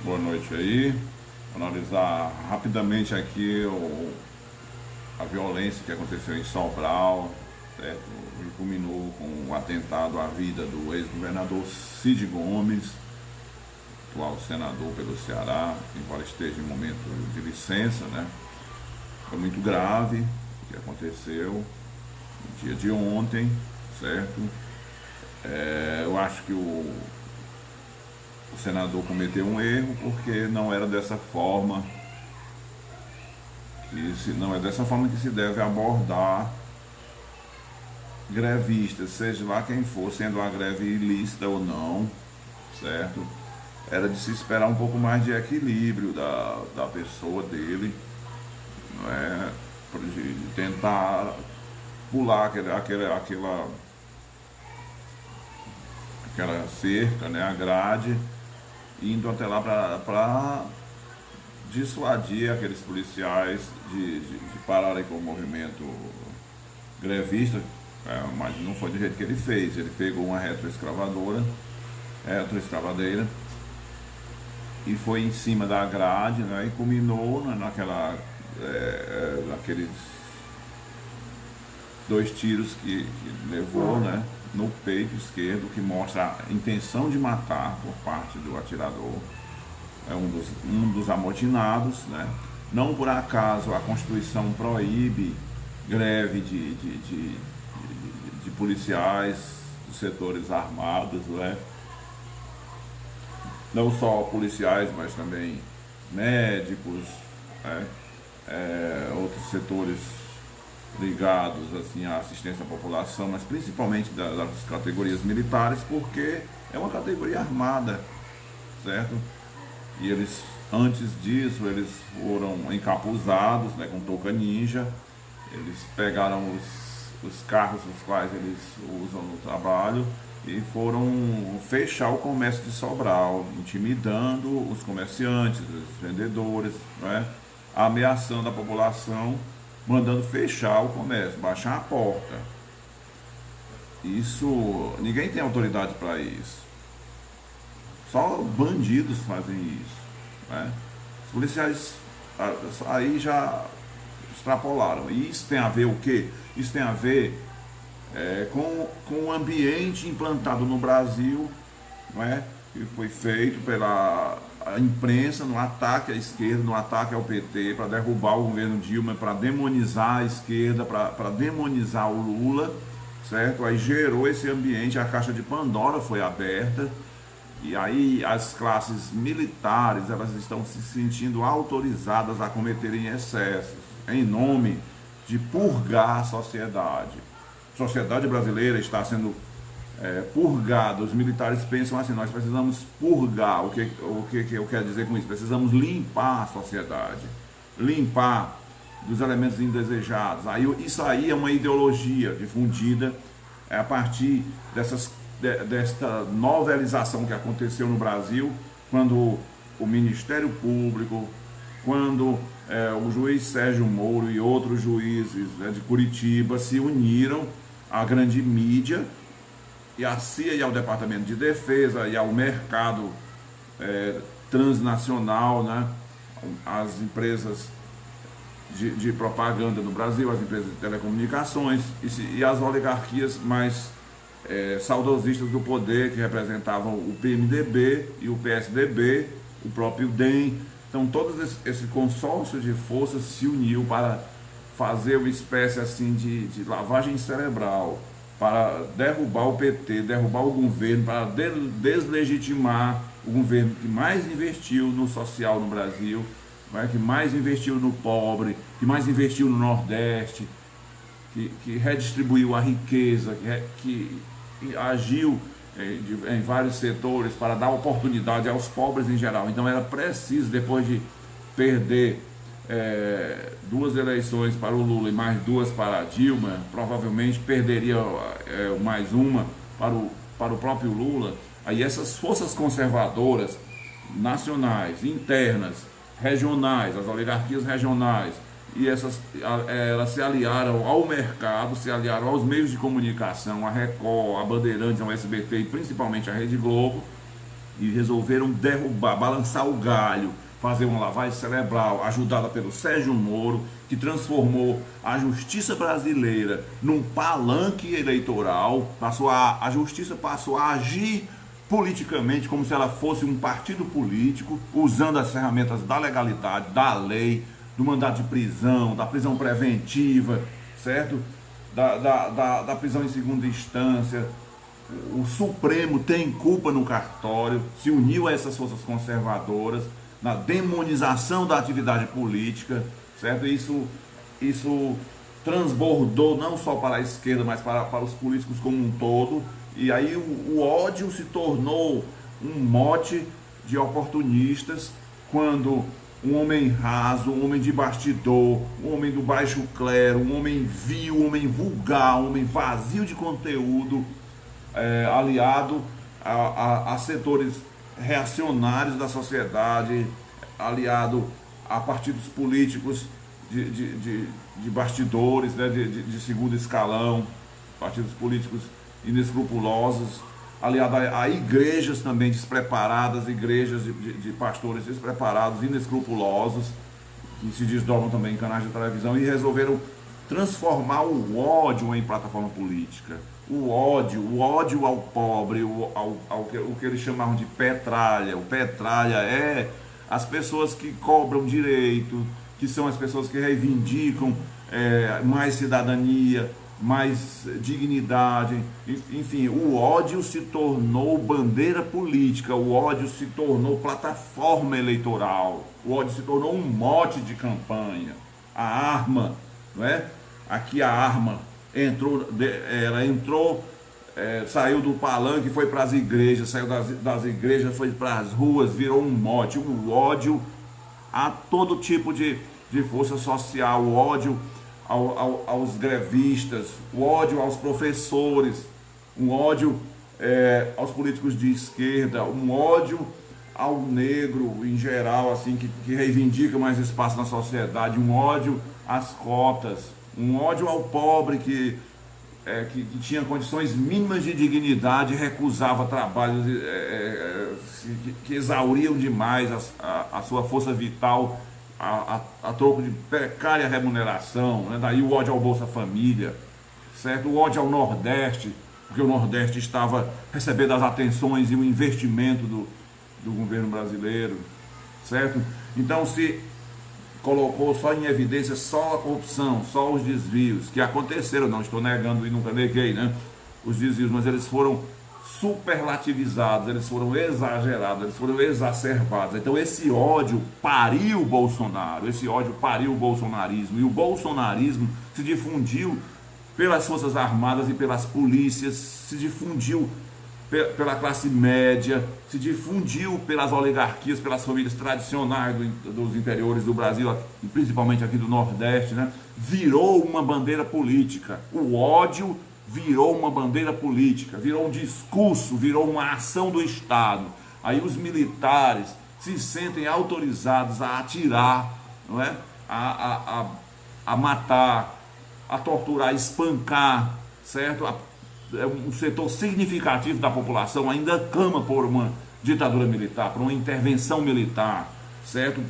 Boa noite aí. Vou analisar rapidamente aqui a violência que aconteceu em Sobral, certo? E culminou com o atentado à vida do ex-governador Cid Gomes, atual senador pelo Ceará, embora esteja em momento de licença, né? Foi muito grave o que aconteceu no dia de ontem, certo? Eu acho que o senador cometeu um erro porque não era dessa forma não é dessa forma que se deve abordar grevistas, seja lá quem for, sendo uma greve ilícita ou não, certo? Era de se esperar um pouco mais de equilíbrio da pessoa dele, não é? De tentar pular aquela cerca, né, a grade, indo até lá para dissuadir aqueles policiais de pararem com o movimento grevista, mas não foi do jeito que ele fez. Ele pegou uma retroescavadeira e foi em cima da grade, né, e culminou naqueles dois tiros que levou, né, no peito esquerdo, que mostra a intenção de matar por parte do atirador. É um dos amotinados, né? Não por acaso a Constituição proíbe greve de policiais dos setores armados, né? Não só policiais, mas também médicos, né? Outros setores ligados assim, à assistência à população, mas principalmente das categorias militares, porque é uma categoria armada, certo? E eles, antes disso, eles foram encapuzados, né, com touca ninja. Eles pegaram os carros os quais eles usam no trabalho e foram fechar o comércio de Sobral, intimidando os comerciantes, os vendedores, né, ameaçando a população, mandando fechar o comércio, baixar a porta. Isso, ninguém tem autoridade para isso. Só bandidos fazem isso, né? Os policiais aí já extrapolaram. E isso tem a ver o quê? Isso tem a ver com o ambiente implantado no Brasil, não é? Que foi feito pela imprensa no ataque à esquerda, no ataque ao PT, para derrubar o governo Dilma, para demonizar a esquerda, para demonizar o Lula, certo? Aí gerou esse ambiente, a caixa de Pandora foi aberta. E aí as classes militares, elas estão se sentindo autorizadas a cometerem excessos em nome de purgar a sociedade. A sociedade brasileira está sendo purgada. Os militares pensam assim: nós precisamos purgar. O que eu quero dizer com isso? Precisamos limpar a sociedade, limpar dos elementos indesejados. Isso aí é uma ideologia difundida a partir desta novelização que aconteceu no Brasil, quando o Ministério Público, quando o juiz Sérgio Moro e outros juízes, né, de Curitiba se uniram à grande mídia e à CIA e ao Departamento de Defesa e ao mercado transnacional, né, as empresas de propaganda no Brasil, as empresas de telecomunicações e as oligarquias mais saudosistas do poder, que representavam o PMDB e o PSDB, o próprio DEM. Então todo esse consórcio de forças se uniu para fazer uma espécie assim de lavagem cerebral, para derrubar o PT, derrubar o governo, para deslegitimar o governo que mais investiu no social no Brasil, que mais investiu no pobre, que mais investiu no Nordeste, que redistribuiu a riqueza, que agiu em vários setores para dar oportunidade aos pobres em geral. Então era preciso, depois de perder duas eleições para o Lula e mais duas para a Dilma, provavelmente perderia mais uma para o próprio Lula. Aí essas forças conservadoras nacionais, internas, regionais, as oligarquias regionais, e elas se aliaram ao mercado, se aliaram aos meios de comunicação, a Record, a Bandeirantes, ao SBT e principalmente a Rede Globo, e resolveram derrubar, balançar o galho, fazer uma lavagem cerebral, ajudada pelo Sérgio Moro, que transformou a justiça brasileira num palanque eleitoral. A justiça passou a agir politicamente como se ela fosse um partido político, usando as ferramentas da legalidade, da lei, do mandato de prisão, da prisão preventiva, certo? Da prisão em segunda instância. O Supremo tem culpa no cartório, se uniu a essas forças conservadoras na demonização da atividade política, certo? Isso transbordou não só para a esquerda, mas para os políticos como um todo. E aí o ódio se tornou um mote de oportunistas, quando um homem raso, um homem de bastidor, um homem do baixo clero, um homem vil, um homem vulgar, um homem vazio de conteúdo, aliado a setores reacionários da sociedade, aliado a partidos políticos de bastidores, né, de segundo escalão, partidos políticos inescrupulosos, aliado a igrejas também despreparadas, igrejas de pastores despreparados, inescrupulosos, que se desdobram também em canais de televisão, e resolveram transformar o ódio em plataforma política. O ódio ao pobre, o que eles chamavam de petralha. O petralha é as pessoas que cobram direito, que são as pessoas que reivindicam mais cidadania, mais dignidade. Enfim, o ódio se tornou bandeira política, o ódio se tornou plataforma eleitoral, o ódio se tornou um mote de campanha. A arma, não é? Aqui a arma saiu do palanque, foi para as igrejas, saiu das igrejas, foi para as ruas, virou um mote. O ódio a todo tipo de força social, o ódio aos grevistas, o ódio aos professores, um ódio aos políticos de esquerda, um ódio ao negro em geral, assim, que reivindica mais espaço na sociedade, um ódio às cotas, um ódio ao pobre que tinha condições mínimas de dignidade e recusava trabalhos que exauriam demais a sua força vital a troco de precária remuneração, né? Daí o ódio ao Bolsa Família, certo? O ódio ao Nordeste, porque o Nordeste estava recebendo as atenções e o investimento do governo brasileiro, certo? Então se colocou só em evidência só a corrupção, só os desvios que aconteceram. Não estou negando e nunca neguei, né, os desvios, mas eles foram superlativizados, eles foram exagerados, eles foram exacerbados. Então esse ódio pariu o Bolsonaro, esse ódio pariu o bolsonarismo, e o bolsonarismo se difundiu pelas forças armadas e pelas polícias, se difundiu pela classe média, se difundiu pelas oligarquias, pelas famílias tradicionais dos interiores do Brasil, principalmente aqui do Nordeste, né? Virou uma bandeira política. O ódio virou uma bandeira política, virou um discurso, virou uma ação do Estado. Aí os militares se sentem autorizados a atirar, não é? A matar, a torturar, a espancar, certo? Um setor significativo da população ainda clama por uma ditadura militar, por uma intervenção militar, certo?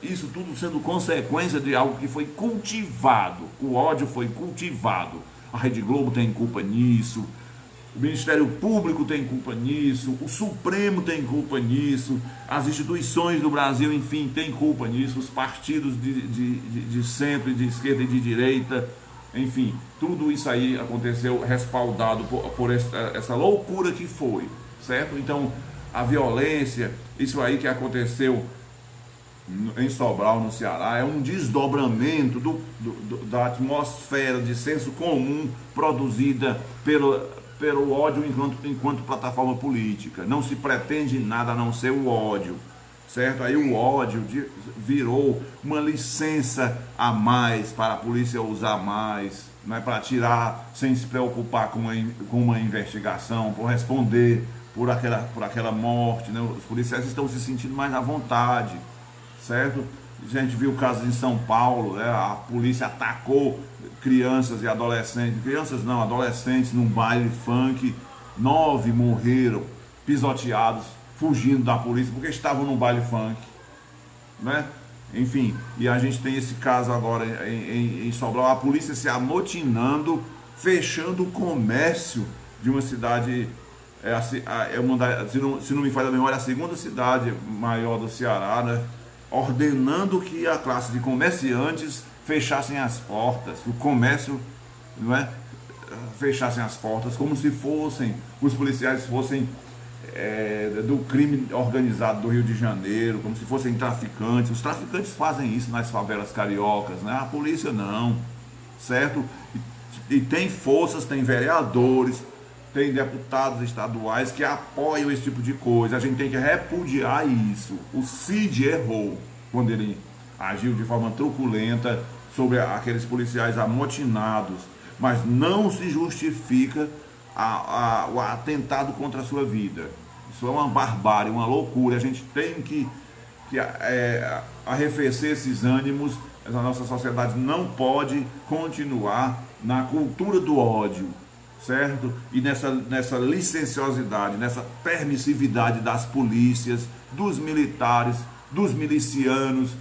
Isso tudo sendo consequência de algo que foi cultivado. O ódio foi cultivado. A Rede Globo tem culpa nisso, o Ministério Público tem culpa nisso, o Supremo tem culpa nisso, as instituições do Brasil, enfim, tem culpa nisso, os partidos de centro, de esquerda e de direita. Enfim, tudo isso aí aconteceu respaldado por essa loucura que foi, certo? Então, a violência, isso aí que aconteceu em Sobral, no Ceará, é um desdobramento da atmosfera de senso comum produzida pelo ódio enquanto plataforma política. Não se pretende nada a não ser o ódio, certo? Aí o ódio virou uma licença a mais para a polícia usar mais, não é, para tirar sem se preocupar com uma investigação, por responder por aquela morte, né? Os policiais estão se sentindo mais à vontade, certo? A gente viu casos em São Paulo, né? A polícia atacou crianças e adolescentes num baile funk, 9 morreram pisoteados, fugindo da polícia porque estavam no baile funk, né? Enfim, e a gente tem esse caso agora em Sobral, a polícia se amotinando, fechando o comércio de uma cidade, se não me falha a memória, a segunda cidade maior do Ceará, né? Ordenando que a classe de comerciantes fechassem as portas, o comércio, não é? Fechassem as portas, como se fossem, os policiais fossem do crime organizado do Rio de Janeiro, como se fossem traficantes. Os traficantes fazem isso nas favelas cariocas, né? A polícia não, certo? E tem forças, tem vereadores, tem deputados estaduais que apoiam esse tipo de coisa. A gente tem que repudiar isso. O Cid errou quando ele agiu de forma truculenta sobre aqueles policiais amotinados, mas não se justifica o atentado contra a sua vida. Isso é uma barbárie, uma loucura. A gente tem que arrefecer esses ânimos. A nossa sociedade não pode continuar na cultura do ódio, certo? E nessa licenciosidade, nessa permissividade das polícias, dos militares, dos milicianos,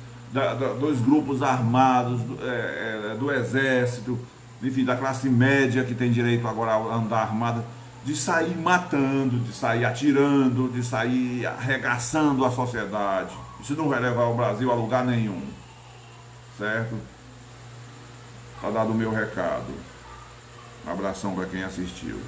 dos grupos armados, do exército, enfim, da classe média que tem direito agora a andar armada, de sair matando, de sair atirando, de sair arregaçando a sociedade. Isso não vai levar o Brasil a lugar nenhum, certo? Está dado o meu recado. Um abração para quem assistiu.